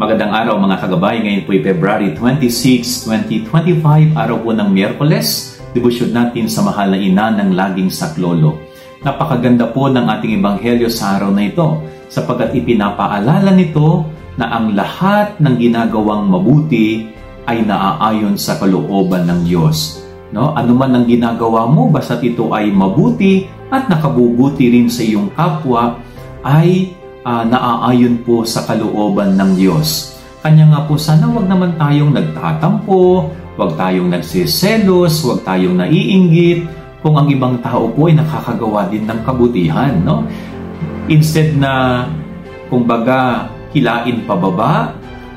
Magandang araw mga kagabay. Ngayon po ay February 26, 2025, araw po ng Miyerkules. Debosyon natin sa mahal na ina ng laging saklolo. Napakaganda po ng ating ebanghelyo sa araw na ito sapagkat ipinapaalala nito na ang lahat ng ginagawang mabuti ay naaayon sa kalooban ng Diyos. No? Ano man ang ginagawa mo, basta't ito ay mabuti at nakabubuti rin sa iyong kapwa, ay naaayon po sa kalooban ng Diyos. Kanya nga po, sana wag naman tayong nagtatampo, wag tayong nagsiselos, wag tayong naiinggit kung ang ibang tao po ay nakakagawa din ng kabutihan. No? Instead na, kumbaga, hilain pababa,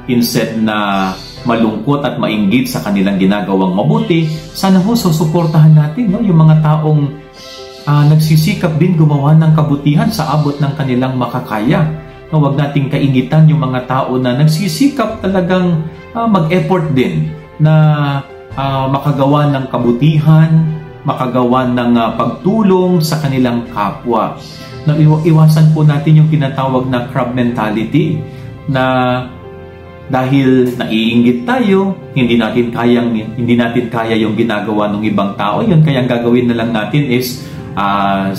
instead na malungkot at mainggit sa kanilang ginagawang mabuti, sana ho susuportahan natin yung mga taong nagsisikap din gumawa ng kabutihan sa abot ng kanilang makakaya. No, wag nating kaingitan yung mga tao na nagsisikap talagang mag-effort din na makagawa ng kabutihan, makagawa ng pagtulong sa kanilang kapwa. No, iwasan po natin yung tinatawag na crab mentality na dahil naiinggit tayo, hindi natin kaya yung ginagawa ng ibang tao, yun kaya ang gagawin na lang natin is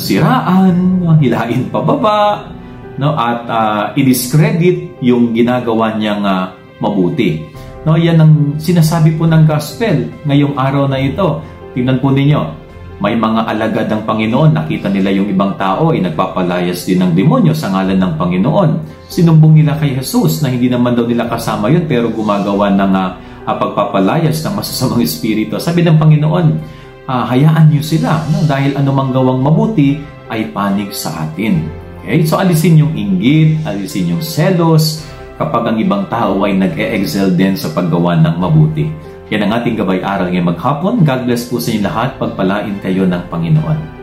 siraan, hilain pababa, no, at i-discredit yung ginagawa niyang mabuti. No, yan ang sinasabi po ng gospel ngayong araw na ito. Tingnan po ninyo, may mga alagad ng Panginoon, nakita nila yung ibang tao ay nagpapalayas din ng demonyo sa ngalan ng Panginoon. Sinumbong nila kay Jesus na hindi naman daw nila kasama yun pero gumagawa ng pagpapalayas ng masasamang espiritu. Sabi ng Panginoon, hayaan niyo sila, no? Dahil anumang gawang mabuti ay panig sa atin. Okay? So alisin yung inggit, alisin yung selos kapag ang ibang tao ay nag-e-excel din sa paggawa ng mabuti. Yan ang ating gabay-aral ngayong maghapon. God bless po sa inyo lahat. Pagpalain kayo ng Panginoon.